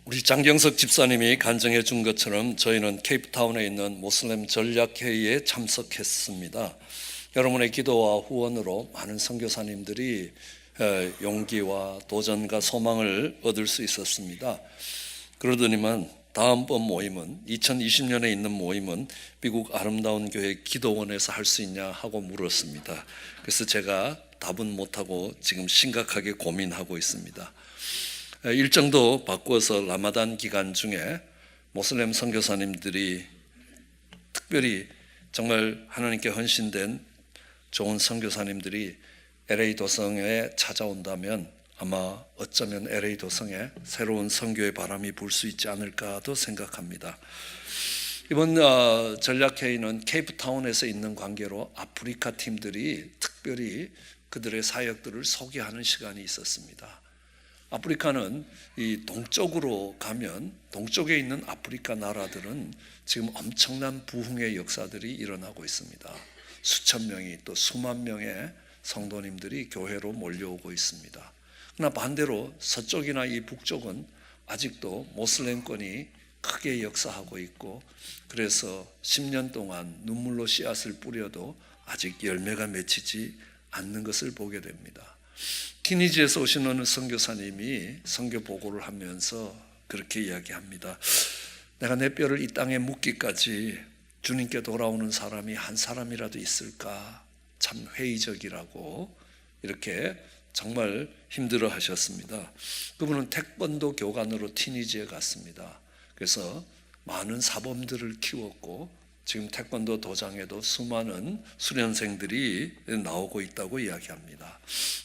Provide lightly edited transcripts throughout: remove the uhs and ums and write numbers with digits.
우리 장경석 집사님이 간증해 준 것처럼 저희는 케이프타운에 있는 모슬렘 전략회의에 참석했습니다. 여러분의 기도와 후원으로 많은 선교사님들이 용기와 도전과 소망을 얻을 수 있었습니다. 그러더니만 다음번 모임은 2020년에 있는 모임은 미국 아름다운 교회 기도원에서 할 수 있냐 하고 물었습니다. 그래서 제가 답은 못하고 지금 심각하게 고민하고 있습니다. 일정도 바꾸어서 라마단 기간 중에 모슬렘 선교사님들이 특별히 정말 하나님께 헌신된 좋은 선교사님들이 LA 도성에 찾아온다면 아마 어쩌면 LA 도성에 새로운 선교의 바람이 불 수 있지 않을까도 생각합니다. 이번 전략회의는 케이프타운에서 있는 관계로 아프리카 팀들이 특별히 그들의 사역들을 소개하는 시간이 있었습니다. 아프리카는 이 동쪽으로 가면 동쪽에 있는 아프리카 나라들은 지금 엄청난 부흥의 역사들이 일어나고 있습니다. 수천 명이 또 수만 명의 성도님들이 교회로 몰려오고 있습니다. 그러나 반대로 서쪽이나 이 북쪽은 아직도 모슬렘권이 크게 역사하고 있고, 그래서 10년 동안 눈물로 씨앗을 뿌려도 아직 열매가 맺히지 않는 것을 보게 됩니다. 티니지에서 오신 어느 선교사님이 선교 보고를 하면서 그렇게 이야기합니다. 내가 내 뼈를 이 땅에 묻기까지 주님께 돌아오는 사람이 한 사람이라도 있을까? 참 회의적이라고 이렇게 정말 힘들어 하셨습니다. 그분은 태권도 교관으로 티니지에 갔습니다. 그래서 많은 사범들을 키웠고 지금 태권도 도장에도 수많은 수련생들이 나오고 있다고 이야기합니다.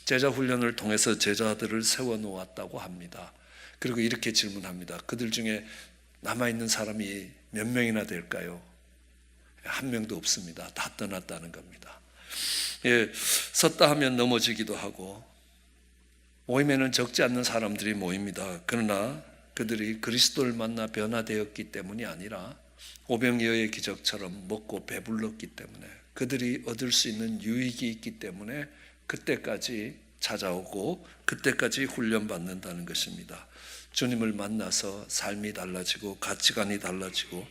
제자 훈련을 통해서 제자들을 세워놓았다고 합니다. 그리고 이렇게 질문합니다. 그들 중에 남아있는 사람이 몇 명이나 될까요? 한 명도 없습니다. 다 떠났다는 겁니다. 섰다 하면 넘어지기도 하고 모임에는 적지 않는 사람들이 모입니다. 그러나 그들이 그리스도를 만나 변화되었기 때문이 아니라 오병이어의 기적처럼 먹고 배불렀기 때문에, 그들이 얻을 수 있는 유익이 있기 때문에 그때까지 찾아오고 그때까지 훈련받는다는 것입니다. 주님을 만나서 삶이 달라지고 가치관이 달라지고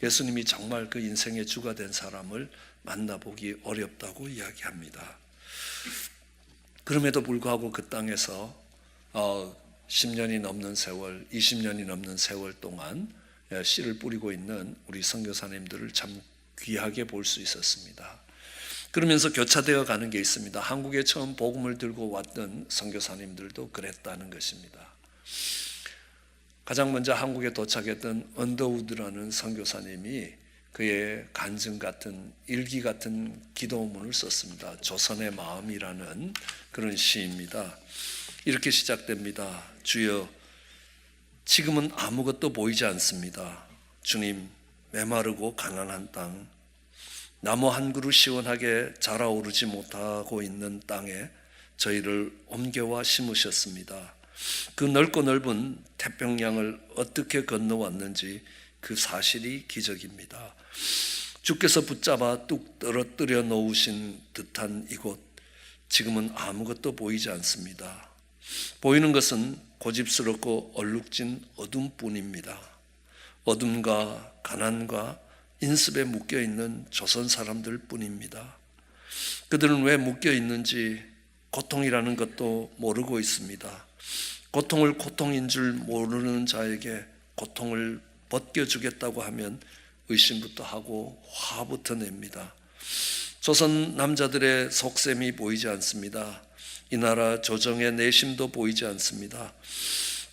예수님이 정말 그 인생의 주가 된 사람을 만나보기 어렵다고 이야기합니다. 그럼에도 불구하고 그 땅에서 10년이 넘는 세월, 20년이 넘는 세월 동안 씨를 뿌리고 있는 우리 선교사님들을 참 귀하게 볼 수 있었습니다. 그러면서 교차되어 가는 게 있습니다. 한국에 처음 복음을 들고 왔던 선교사님들도 그랬다는 것입니다. 가장 먼저 한국에 도착했던 언더우드라는 선교사님이 그의 간증 같은 일기 같은 기도문을 썼습니다. 조선의 마음이라는 그런 시입니다. 이렇게 시작됩니다. 주여, 지금은 아무것도 보이지 않습니다. 주님, 메마르고 가난한 땅, 나무 한 그루 시원하게 자라오르지 못하고 있는 땅에 저희를 옮겨와 심으셨습니다. 그 넓고 넓은 태평양을 어떻게 건너왔는지 그 사실이 기적입니다. 주께서 붙잡아 뚝 떨어뜨려 놓으신 듯한 이곳, 지금은 아무것도 보이지 않습니다. 보이는 것은 고집스럽고 얼룩진 어둠뿐입니다. 어둠과 가난과 인습에 묶여있는 조선 사람들 뿐입니다. 그들은 왜 묶여있는지 고통이라는 것도 모르고 있습니다. 고통을 고통인 줄 모르는 자에게 고통을 벗겨주겠다고 하면 의심부터 하고 화부터 냅니다. 조선 남자들의 속셈이 보이지 않습니다. 이 나라 조정의 내심도 보이지 않습니다.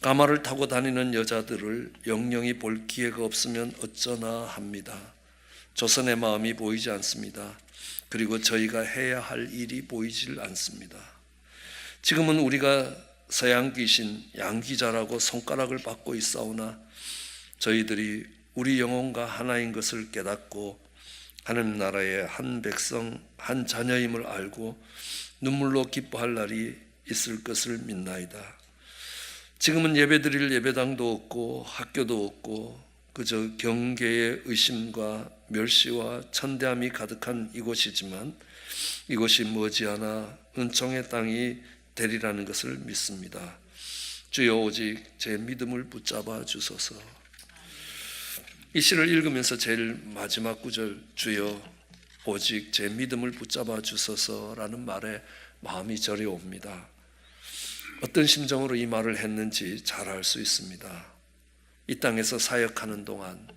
가마를 타고 다니는 여자들을 영영이 볼 기회가 없으면 어쩌나 합니다. 조선의 마음이 보이지 않습니다. 그리고 저희가 해야 할 일이 보이질 않습니다. 지금은 우리가 서양 귀신, 양귀자라고 손가락을 받고 있사오나 저희들이 우리 영혼과 하나인 것을 깨닫고 하나님 나라의 한 백성, 한 자녀임을 알고 눈물로 기뻐할 날이 있을 것을 믿나이다. 지금은 예배드릴 예배당도 없고 학교도 없고 그저 경계의 의심과 멸시와 천대함이 가득한 이곳이지만 이곳이 머지않아 은총의 땅이 되리라는 것을 믿습니다. 주여 오직 제 믿음을 붙잡아 주소서. 이 시를 읽으면서 제일 마지막 구절, 주여 오직 제 믿음을 붙잡아 주소서라는 말에 마음이 저려옵니다. 어떤 심정으로 이 말을 했는지 잘 알 수 있습니다. 이 땅에서 사역하는 동안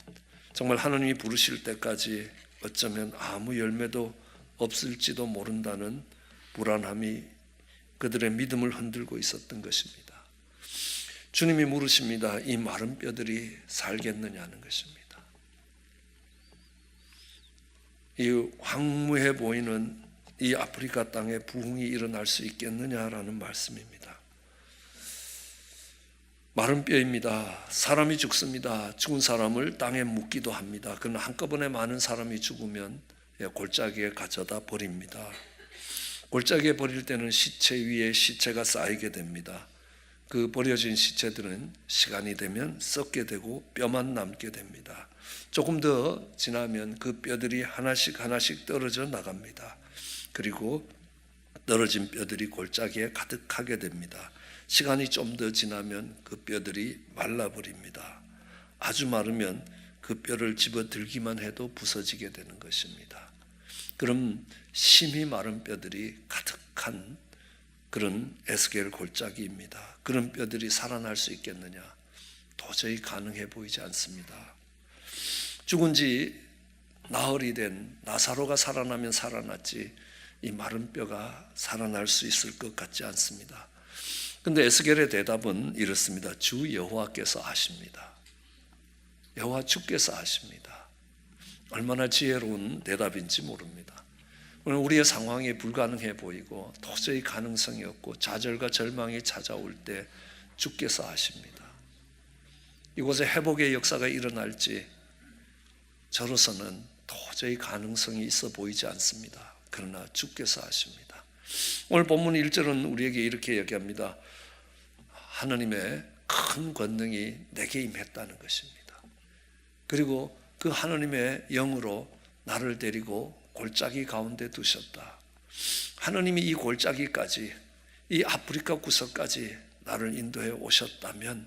정말 하나님이 부르실 때까지 어쩌면 아무 열매도 없을지도 모른다는 불안함이 그들의 믿음을 흔들고 있었던 것입니다. 주님이 물으십니다. 이 마른 뼈들이 살겠느냐는 것입니다. 이 황무해 보이는 이 아프리카 땅에 부흥이 일어날 수 있겠느냐라는 말씀입니다. 마른 뼈입니다. 사람이 죽습니다. 죽은 사람을 땅에 묻기도 합니다. 그러나 한꺼번에 많은 사람이 죽으면 골짜기에 가져다 버립니다. 골짜기에 버릴 때는 시체 위에 시체가 쌓이게 됩니다. 그 버려진 시체들은 시간이 되면 썩게 되고 뼈만 남게 됩니다. 조금 더 지나면 그 뼈들이 하나씩 떨어져 나갑니다. 그리고 떨어진 뼈들이 골짜기에 가득하게 됩니다. 시간이 좀 더 지나면 그 뼈들이 말라버립니다. 아주 마르면 그 뼈를 집어들기만 해도 부서지게 되는 것입니다. 그럼 심히 마른 뼈들이 가득한 그런 에스겔 골짜기입니다. 그런 뼈들이 살아날 수 있겠느냐? 도저히 가능해 보이지 않습니다. 죽은 지 나흘이 된 나사로가 살아나면 살아났지 이 마른 뼈가 살아날 수 있을 것 같지 않습니다. 그런데 에스겔의 대답은 이렇습니다. 주 여호와께서 아십니다. 여호와 주께서 아십니다. 얼마나 지혜로운 대답인지 모릅니다. 오늘 우리의 상황이 불가능해 보이고 도저히 가능성이 없고 좌절과 절망이 찾아올 때 주께서 아십니다. 이곳에 회복의 역사가 일어날지 저로서는 도저히 가능성이 있어 보이지 않습니다. 그러나 주께서 아십니다. 오늘 본문 1절은 우리에게 이렇게 얘기합니다. 하나님의 큰 권능이 내게 임했다는 것입니다. 그리고 그 하나님의 영으로 나를 데리고 골짜기 가운데 두셨다. 하나님이 이 골짜기까지, 이 아프리카 구석까지 나를 인도해 오셨다면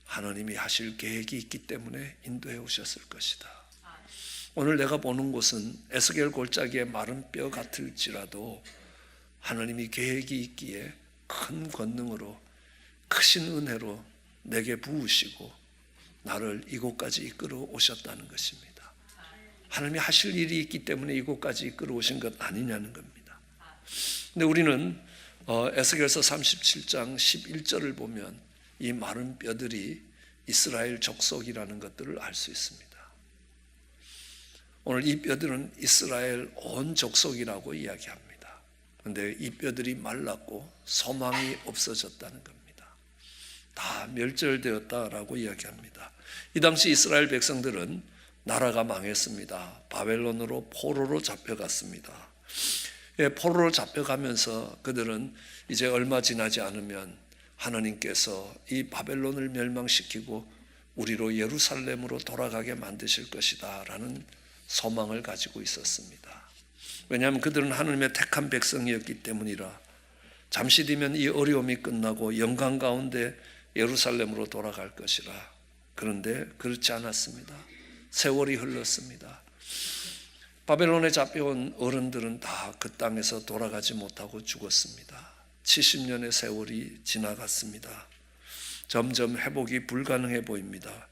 하나님이 하실 계획이 있기 때문에 인도해 오셨을 것이다. 오늘 내가 보는 곳은 에스겔 골짜기의 마른 뼈 같을지라도 하나님이 계획이 있기에 큰 권능으로 크신 은혜로 내게 부으시고 나를 이곳까지 이끌어 오셨다는 것입니다. 하나님이 하실 일이 있기 때문에 이곳까지 이끌어 오신 것 아니냐는 겁니다. 근데 우리는 에스겔서 37장 11절을 보면 이 마른 뼈들이 이스라엘 족속이라는 것들을 알 수 있습니다. 오늘 이 뼈들은 이스라엘 온 족속이라고 이야기합니다. 그런데 이 뼈들이 말랐고 소망이 없어졌다는 겁니다. 다 멸절되었다라고 이야기합니다. 이 당시 이스라엘 백성들은 나라가 망했습니다. 바벨론으로 포로로 잡혀갔습니다. 포로로 잡혀가면서 그들은 이제 얼마 지나지 않으면 하나님께서 이 바벨론을 멸망시키고 우리로 예루살렘으로 돌아가게 만드실 것이다 라는 소망을 가지고 있었습니다. 왜냐하면 그들은 하나님의 택한 백성이었기 때문이라. 잠시 뒤면 이 어려움이 끝나고 영광 가운데 예루살렘으로 돌아갈 것이라. 그런데 그렇지 않았습니다. 세월이 흘렀습니다. 바벨론에 잡혀온 어른들은 다 그 땅에서 돌아가지 못하고 죽었습니다. 70년의 세월이 지나갔습니다. 점점 회복이 불가능해 보입니다.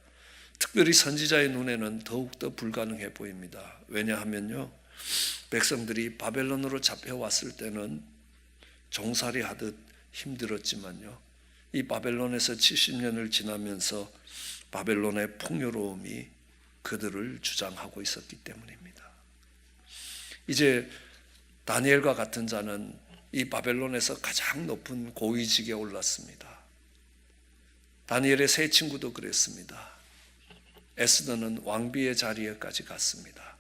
특별히 선지자의 눈에는 더욱더 불가능해 보입니다. 왜냐하면요, 백성들이 바벨론으로 잡혀왔을 때는 종살이 하듯 힘들었지만요, 이 바벨론에서 70년을 지나면서 바벨론의 풍요로움이 그들을 주장하고 있었기 때문입니다. 이제 다니엘과 같은 자는 이 바벨론에서 가장 높은 고위직에 올랐습니다. 다니엘의 세 친구도 그랬습니다. 에스더는 왕비의 자리에까지 갔습니다.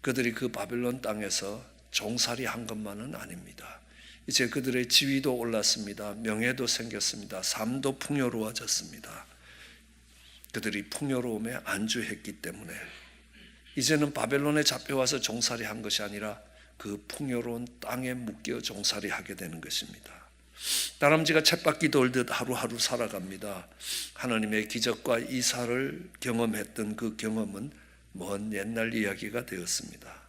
그들이 그 바벨론 땅에서 종살이 한 것만은 아닙니다. 이제 그들의 지위도 올랐습니다. 명예도 생겼습니다. 삶도 풍요로워졌습니다. 그들이 풍요로움에 안주했기 때문에 이제는 바벨론에 잡혀와서 종살이 한 것이 아니라 그 풍요로운 땅에 묶여 종살이 하게 되는 것입니다. 다람쥐가 쳇바퀴 돌듯 하루하루 살아갑니다. 하나님의 기적과 이사를 경험했던 그 경험은 먼 옛날 이야기가 되었습니다.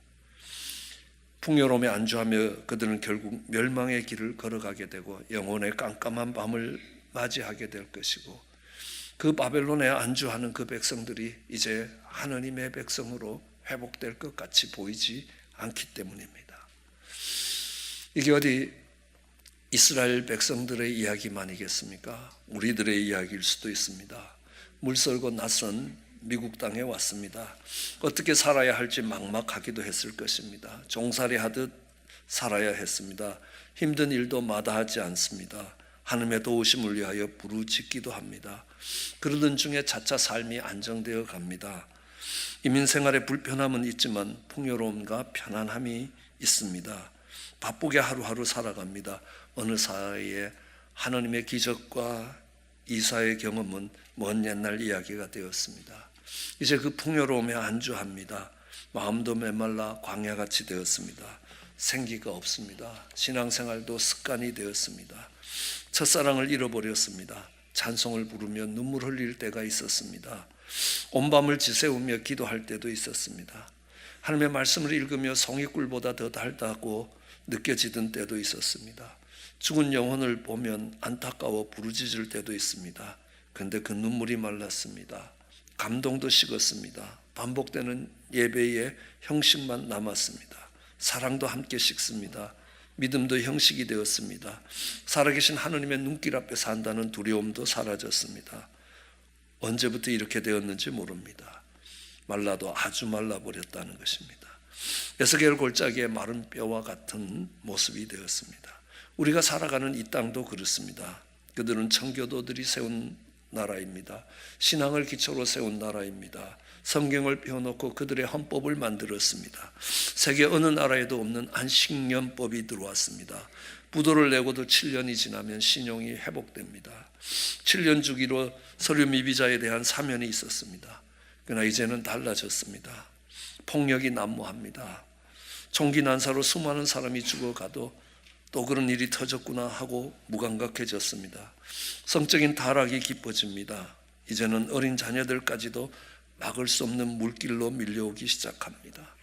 풍요로움에 안주하며 그들은 결국 멸망의 길을 걸어가게 되고 영혼의 깜깜한 밤을 맞이하게 될 것이고, 그 바벨론에 안주하는 그 백성들이 이제 하나님의 백성으로 회복될 것 같이 보이지 않기 때문입니다. 이게 어디 이스라엘 백성들의 이야기만이겠습니까? 우리들의 이야기일 수도 있습니다. 물설고 낯선 미국 땅에 왔습니다. 어떻게 살아야 할지 막막하기도 했을 것입니다. 종살이 하듯 살아야 했습니다. 힘든 일도 마다하지 않습니다. 하나님의 도우심을 위하여 부르짖기도 합니다. 그러던 중에 차차 삶이 안정되어 갑니다. 이민 생활에 불편함은 있지만 풍요로움과 편안함이 있습니다. 바쁘게 하루하루 살아갑니다. 어느 사이에 하나님의 기적과 이사의 경험은 먼 옛날 이야기가 되었습니다. 이제 그 풍요로움에 안주합니다. 마음도 메말라 광야같이 되었습니다. 생기가 없습니다. 신앙생활도 습관이 되었습니다. 첫사랑을 잃어버렸습니다. 찬송을 부르며 눈물 흘릴 때가 있었습니다. 온 밤을 지새우며 기도할 때도 있었습니다. 하나님의 말씀을 읽으며 송이꿀보다 더 달다고 느껴지던 때도 있었습니다. 죽은 영혼을 보면 안타까워 부르짖을 때도 있습니다. 그런데 그 눈물이 말랐습니다. 감동도 식었습니다. 반복되는 예배의 형식만 남았습니다. 사랑도 함께 식습니다. 믿음도 형식이 되었습니다. 살아계신 하나님의 눈길 앞에 산다는 두려움도 사라졌습니다. 언제부터 이렇게 되었는지 모릅니다. 말라도 아주 말라버렸다는 것입니다. 에스겔 골짜기의 마른 뼈와 같은 모습이 되었습니다. 우리가 살아가는 이 땅도 그렇습니다. 그들은 청교도들이 세운 나라입니다. 신앙을 기초로 세운 나라입니다. 성경을 펴놓고 그들의 헌법을 만들었습니다. 세계 어느 나라에도 없는 안식년법이 들어왔습니다. 부도를 내고도 7년이 지나면 신용이 회복됩니다. 7년 주기로 서류 미비자에 대한 사면이 있었습니다. 그러나 이제는 달라졌습니다. 폭력이 난무합니다. 총기 난사로 수많은 사람이 죽어가도 또 그런 일이 터졌구나 하고 무감각해졌습니다. 성적인 타락이 깊어집니다. 이제는 어린 자녀들까지도 막을 수 없는 물길로 밀려오기 시작합니다.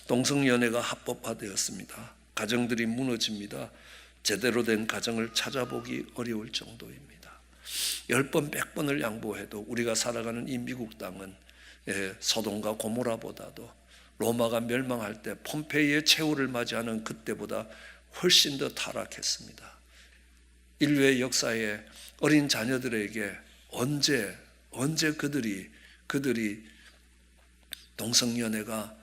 동성연애가 합법화되었습니다. 가정들이 무너집니다. 제대로 된 가정을 찾아보기 어려울 정도입니다. 10번 100번을 양보해도 우리가 살아가는 이 미국 땅은 소돔과 고모라보다도 로마가 멸망할 때 폼페이의 최후를 맞이하는 그때보다 훨씬 더 타락했습니다. 인류의 역사에 어린 자녀들에게 언제 그들이 동성연애가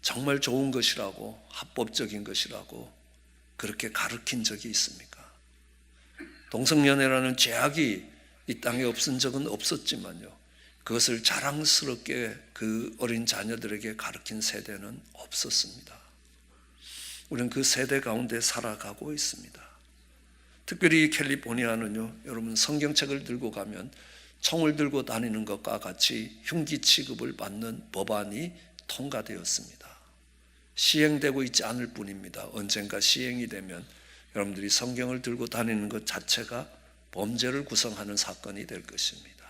정말 좋은 것이라고, 합법적인 것이라고 그렇게 가르친 적이 있습니까? 동성연애라는 죄악이 이 땅에 없은 적은 없었지만요, 그것을 자랑스럽게 그 어린 자녀들에게 가르친 세대는 없었습니다. 우리는 그 세대 가운데 살아가고 있습니다. 특별히 캘리포니아는요, 여러분 성경책을 들고 가면 총을 들고 다니는 것과 같이 흉기 취급을 받는 법안이 통과되었습니다. 시행되고 있지 않을 뿐입니다. 언젠가 시행이 되면 여러분들이 성경을 들고 다니는 것 자체가 범죄를 구성하는 사건이 될 것입니다.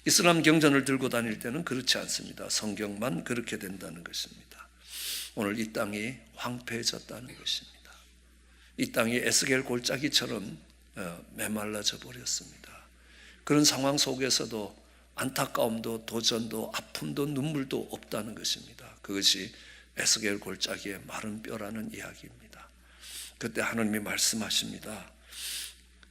이슬람 경전을 들고 다닐 때는 그렇지 않습니다. 성경만 그렇게 된다는 것입니다. 오늘 이 땅이 황폐해졌다는 것입니다. 이 땅이 에스겔 골짜기처럼 메말라져 버렸습니다. 그런 상황 속에서도 안타까움도 도전도 아픔도 눈물도 없다는 것입니다. 그것이 에스겔 골짜기의 마른 뼈라는 이야기입니다. 그때 하나님이 말씀하십니다.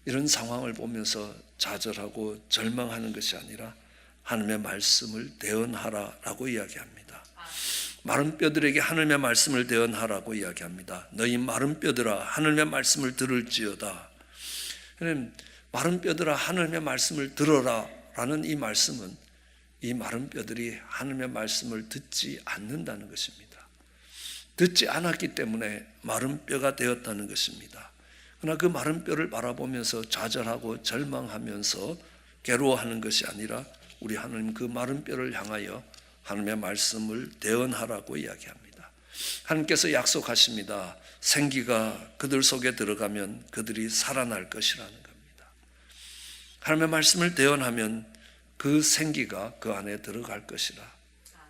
이런 상황을 보면서 좌절하고 절망하는 것이 아니라 하나님의 말씀을 대언하라라고 이야기합니다. 마른 뼈들에게 하나님의 말씀을 대언하라고 이야기합니다. 너희 마른 뼈들아 하나님의 말씀을 들을지어다. 마른 뼈들아 하나님의 말씀을 들어라 라는 이 말씀은 이 마른 뼈들이 하나님의 말씀을 듣지 않는다는 것입니다. 듣지 않았기 때문에 마른 뼈가 되었다는 것입니다. 그러나 그 마른 뼈를 바라보면서 좌절하고 절망하면서 괴로워하는 것이 아니라 우리 하나님 그 마른 뼈를 향하여 하나님의 말씀을 대언하라고 이야기합니다. 하나님께서 약속하십니다. 생기가 그들 속에 들어가면 그들이 살아날 것이라는 겁니다. 하나님의 말씀을 대언하면 그 생기가 그 안에 들어갈 것이라.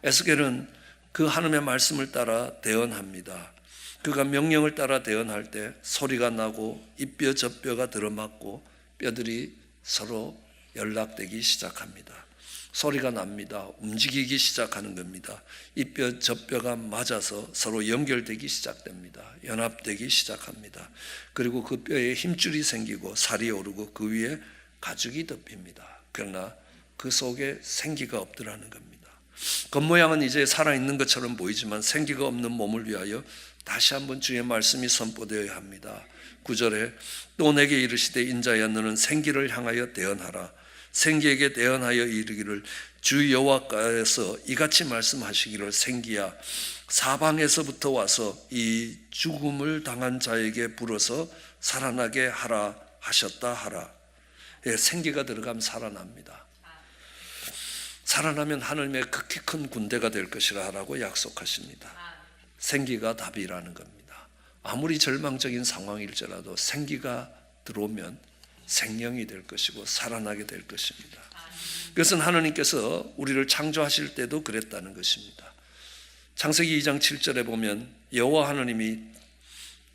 에스겔은 그 하나님의 말씀을 따라 대언합니다. 그가 명령을 따라 대언할 때 소리가 나고 이 뼈 저 뼈가 들어맞고 뼈들이 서로 연락되기 시작합니다. 소리가 납니다. 움직이기 시작하는 겁니다. 이 뼈 저 뼈가 맞아서 서로 연결되기 시작됩니다. 연합되기 시작합니다. 그리고 그 뼈에 힘줄이 생기고 살이 오르고 그 위에 가죽이 덮입니다. 그러나 그 속에 생기가 없더라는 겁니다. 겉모양은 이제 살아있는 것처럼 보이지만 생기가 없는 몸을 위하여 다시 한번 주의 말씀이 선포되어야 합니다. 9절에 또 내게 이르시되 인자야 너는 생기를 향하여 대언하라. 생기에게 대언하여 이르기를 주 여호와께서 이같이 말씀하시기를 생기야 사방에서부터 와서 이 죽음을 당한 자에게 불어서 살아나게 하라 하셨다 하라. 예, 생기가 들어가면 살아납니다. 살아나면 하나님의 극히 큰 군대가 될 것이라 라고 약속하십니다. 생기가 답이라는 겁니다. 아무리 절망적인 상황일지라도 생기가 들어오면 생명이 될 것이고 살아나게 될 것입니다. 그것은 하나님께서 우리를 창조하실 때도 그랬다는 것입니다. 창세기 2장 7절에 보면 여호와 하나님이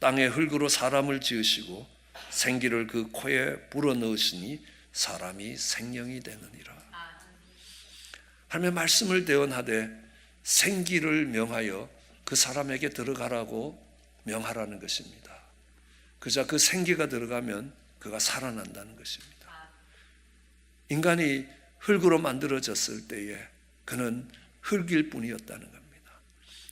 땅의 흙으로 사람을 지으시고 생기를 그 코에 불어넣으시니 사람이 생명이 되느니라. 하나님의 말씀을 대언하되 생기를 명하여 그 사람에게 들어가라고 명하라는 것입니다. 그저 그 생기가 들어가면 그가 살아난다는 것입니다. 인간이 흙으로 만들어졌을 때에 그는 흙일 뿐이었다는 겁니다.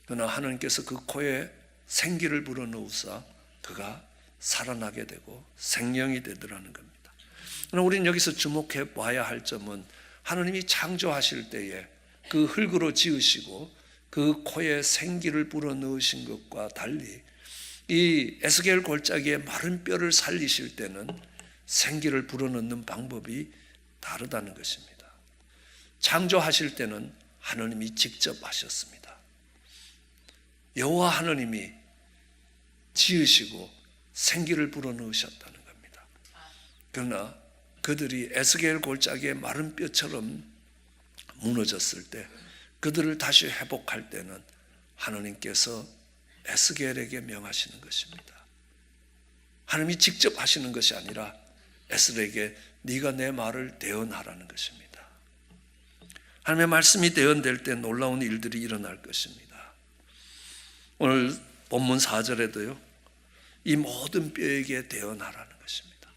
그러나 하나님께서 그 코에 생기를 불어넣으사 그가 살아나게 되고 생명이 되더라는 겁니다. 그러나 우리는 여기서 주목해 봐야 할 점은 하나님이 창조하실 때에 그 흙으로 지으시고 그 코에 생기를 불어넣으신 것과 달리 이 에스겔 골짜기에 마른 뼈를 살리실 때는 생기를 불어넣는 방법이 다르다는 것입니다. 창조하실 때는 하나님이 직접 하셨습니다. 여호와 하나님이 지으시고 생기를 불어넣으셨다는 겁니다. 그러나 그들이 에스겔 골짜기의 마른 뼈처럼 무너졌을 때 그들을 다시 회복할 때는 하나님께서 에스겔에게 명하시는 것입니다. 하나님이 직접 하시는 것이 아니라 에스겔에게 네가 내 말을 대언하라는 것입니다. 하나님의 말씀이 대언될 때 놀라운 일들이 일어날 것입니다. 오늘 본문 4절에도요. 이 모든 뼈에게 대언하라는 것입니다.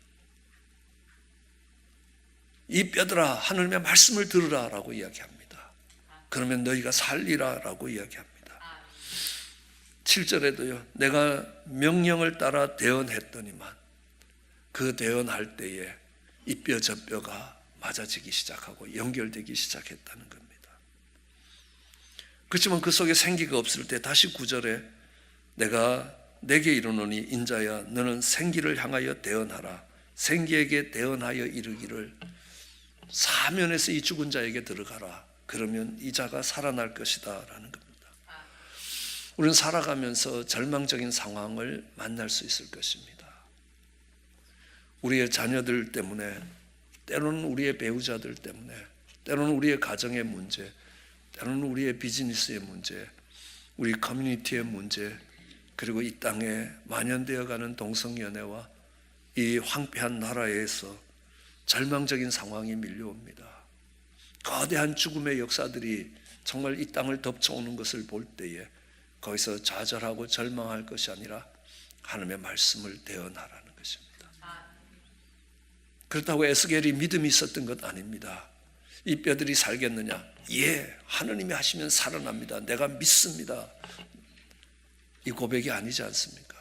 이 뼈들아 하나님의 말씀을 들으라 라고 이야기합니다. 그러면 너희가 살리라 라고 이야기합니다. 7절에도요. 내가 명령을 따라 대언했더니만 그 대언할 때에 이 뼈 저 뼈가 맞아지기 시작하고 연결되기 시작했다는 겁니다. 그렇지만 그 속에 생기가 없을 때 다시 9절에 내가 내게 이르노니 인자야 너는 생기를 향하여 대언하라. 생기에게 대언하여 이르기를 사면에서 이 죽은 자에게 들어가라. 그러면 이 자가 살아날 것이다 라는 겁니다. 우리는 살아가면서 절망적인 상황을 만날 수 있을 것입니다. 우리의 자녀들 때문에, 때로는 우리의 배우자들 때문에, 때로는 우리의 가정의 문제, 때로는 우리의 비즈니스의 문제, 우리 커뮤니티의 문제, 그리고 이 땅에 만연되어가는 동성연애와 이 황폐한 나라에서 절망적인 상황이 밀려옵니다. 거대한 죽음의 역사들이 정말 이 땅을 덮쳐오는 것을 볼 때에 거기서 좌절하고 절망할 것이 아니라 하나님의 말씀을 대언하라는 것입니다. 그렇다고 에스겔이 믿음이 있었던 것 아닙니다. 이 뼈들이 살겠느냐? 예, 하나님이 하시면 살아납니다. 내가 믿습니다. 이 고백이 아니지 않습니까?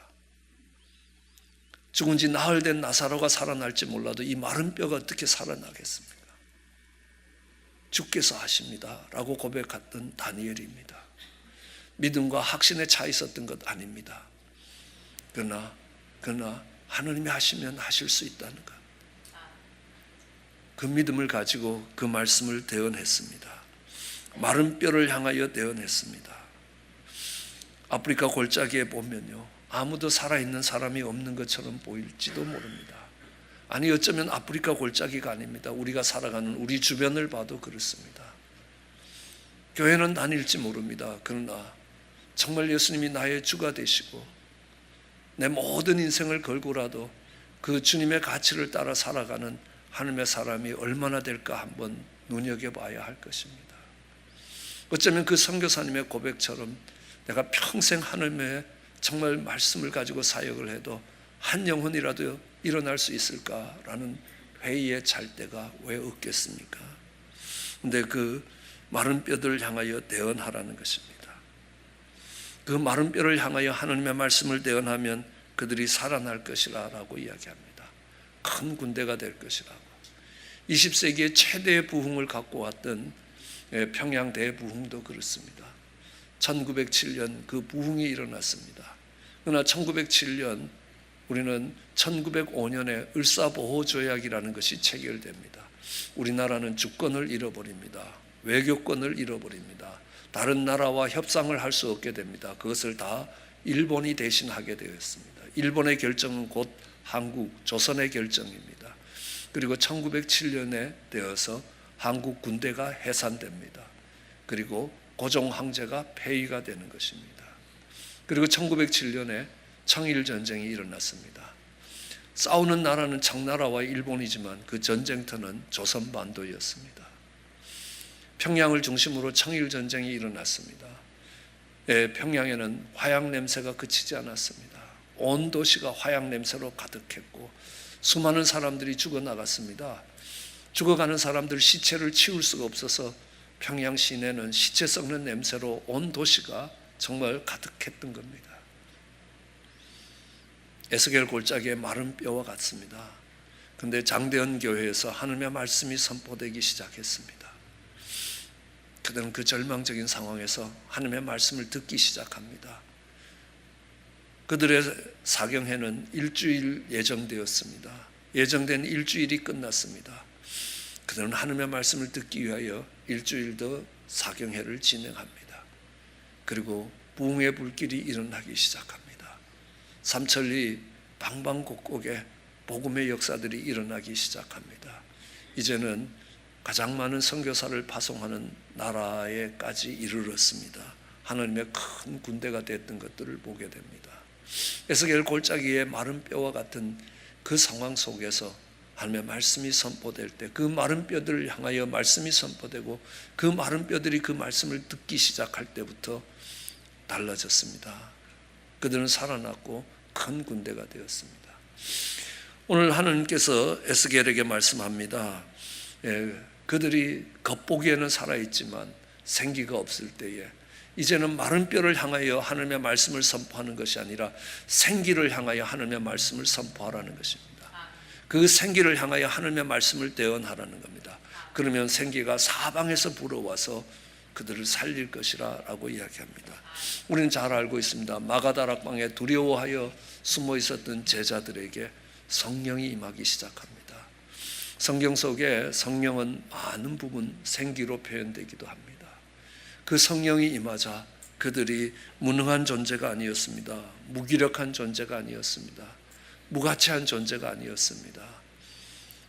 죽은 지 나흘 된 나사로가 살아날지 몰라도 이 마른 뼈가 어떻게 살아나겠습니까? 주께서 하십니다 라고 고백했던 다니엘입니다. 믿음과 확신에 차 있었던 것 아닙니다. 그러나 하나님이 하시면 하실 수 있다는 것, 그 믿음을 가지고 그 말씀을 대언했습니다. 마른 뼈를 향하여 대언했습니다. 아프리카 골짜기에 보면요, 아무도 살아있는 사람이 없는 것처럼 보일지도 모릅니다. 아니, 어쩌면 아프리카 골짜기가 아닙니다. 우리가 살아가는 우리 주변을 봐도 그렇습니다. 교회는 다닐지 모릅니다. 그러나 정말 예수님이 나의 주가 되시고 내 모든 인생을 걸고라도 그 주님의 가치를 따라 살아가는 하나님의 사람이 얼마나 될까 한번 눈여겨봐야 할 것입니다. 어쩌면 그 선교사님의 고백처럼 내가 평생 하나님의 정말 말씀을 가지고 사역을 해도 한 영혼이라도 일어날 수 있을까라는 회의에 찰 때가 왜 없겠습니까? 근데 그 마른 뼈들을 향하여 대언하라는 것입니다. 그 마른 뼈를 향하여 하나님의 말씀을 대언하면 그들이 살아날 것이라고 이야기합니다. 큰 군대가 될 것이라고. 20세기의 최대의 부흥을 갖고 왔던 평양 대부흥도 그렇습니다. 1907년 그 부흥이 일어났습니다. 그러나 1907년 우리는 1905년에 을사보호조약이라는 것이 체결됩니다. 우리나라는 주권을 잃어버립니다. 외교권을 잃어버립니다. 다른 나라와 협상을 할 수 없게 됩니다. 그것을 다 일본이 대신하게 되었습니다. 일본의 결정은 곧 한국, 조선의 결정입니다. 그리고 1907년에 되어서 한국 군대가 해산됩니다. 그리고 고종 황제가 폐위가 되는 것입니다. 그리고 1907년에 청일전쟁이 일어났습니다. 싸우는 나라는 청나라와 일본이지만 그 전쟁터는 조선반도였습니다. 평양을 중심으로 청일전쟁이 일어났습니다. 평양에는 화약 냄새가 그치지 않았습니다. 온 도시가 화약 냄새로 가득했고 수많은 사람들이 죽어나갔습니다. 죽어가는 사람들 시체를 치울 수가 없어서 평양 시내는 시체 썩는 냄새로 온 도시가 정말 가득했던 겁니다. 에스겔 골짜기의 마른 뼈와 같습니다. 그런데 장대현 교회에서 하나님의 말씀이 선포되기 시작했습니다. 그들은 그 절망적인 상황에서 하나님의 말씀을 듣기 시작합니다. 그들의 사경회는 일주일 예정되었습니다. 예정된 일주일이 끝났습니다. 그들은 하나님의 말씀을 듣기 위하여 일주일 더 사경회를 진행합니다. 그리고 부흥의 불길이 일어나기 시작합니다. 삼천리 방방곡곡에 복음의 역사들이 일어나기 시작합니다. 이제는 가장 많은 선교사를 파송하는 나라에까지 이르렀습니다. 하나님의 큰 군대가 됐던 것들을 보게 됩니다. 에스겔 골짜기의 마른 뼈와 같은 그 상황 속에서 하나님의 말씀이 선포될 때 그 마른 뼈들을 향하여 말씀이 선포되고 그 마른 뼈들이 그 말씀을 듣기 시작할 때부터 달라졌습니다. 그들은 살아났고 큰 군대가 되었습니다. 오늘 하나님께서 에스겔에게 말씀합니다. 그들이 겉보기에는 살아있지만 생기가 없을 때에 이제는 마른 뼈를 향하여 하나님의 말씀을 선포하는 것이 아니라 생기를 향하여 하나님의 말씀을 선포하라는 것입니다. 그 생기를 향하여 하나님의 말씀을 대언하라는 겁니다. 그러면 생기가 사방에서 불어와서 그들을 살릴 것이라고 이야기합니다. 우리는 잘 알고 있습니다. 마가다락방에 두려워하여 숨어 있었던 제자들에게 성령이 임하기 시작합니다. 성경 속에 성령은 많은 부분 생기로 표현되기도 합니다. 그 성령이 임하자 그들이 무능한 존재가 아니었습니다. 무기력한 존재가 아니었습니다. 무가치한 존재가 아니었습니다.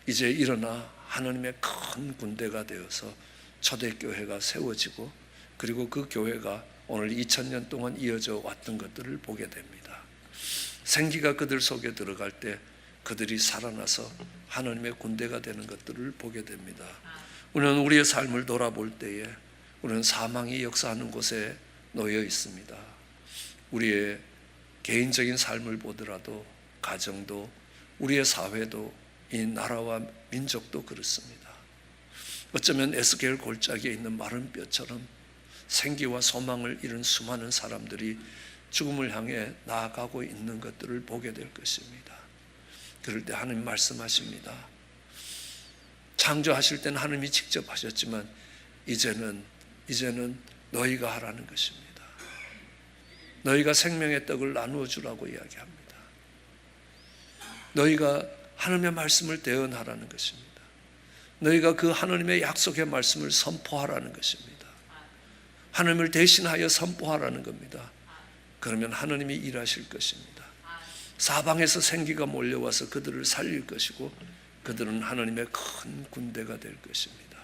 이제 일어나 하나님의 큰 군대가 되어서 초대교회가 세워지고 그리고 그 교회가 오늘 2000년 동안 이어져 왔던 것들을 보게 됩니다. 생기가 그들 속에 들어갈 때 그들이 살아나서 하나님의 군대가 되는 것들을 보게 됩니다. 우리는 우리의 삶을 돌아볼 때에 우리는 사망이 역사하는 곳에 놓여 있습니다. 우리의 개인적인 삶을 보더라도 가정도 우리의 사회도 이 나라와 민족도 그렇습니다. 어쩌면 에스겔 골짜기에 있는 마른 뼈처럼 생기와 소망을 잃은 수많은 사람들이 죽음을 향해 나아가고 있는 것들을 보게 될 것입니다. 그럴 때 하나님 말씀하십니다. 창조하실 때는 하나님이 직접 하셨지만 이제는 너희가 하라는 것입니다. 너희가 생명의 떡을 나누어 주라고 이야기합니다. 너희가 하나님의 말씀을 대언하라는 것입니다. 너희가 그 하나님의 약속의 말씀을 선포하라는 것입니다. 하나님을 대신하여 선포하라는 겁니다. 그러면 하나님이 일하실 것입니다. 사방에서 생기가 몰려와서 그들을 살릴 것이고 그들은 하나님의 큰 군대가 될 것입니다.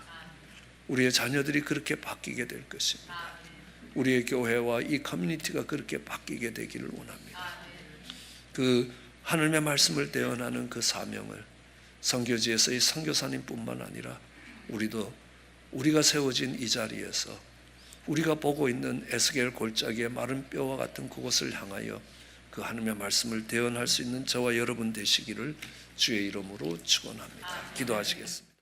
우리의 자녀들이 그렇게 바뀌게 될 것입니다. 우리의 교회와 이 커뮤니티가 그렇게 바뀌게 되기를 원합니다. 그 하나님의 말씀을 대언하는 그 사명을 선교지에서의 선교사님뿐만 아니라 우리가 세워진 이 자리에서 우리가 보고 있는 에스겔 골짜기의 마른 뼈와 같은 그곳을 향하여 그 하나님의 말씀을 대언할 수 있는 저와 여러분 되시기를 주의 이름으로 축원합니다. 기도하시겠습니다.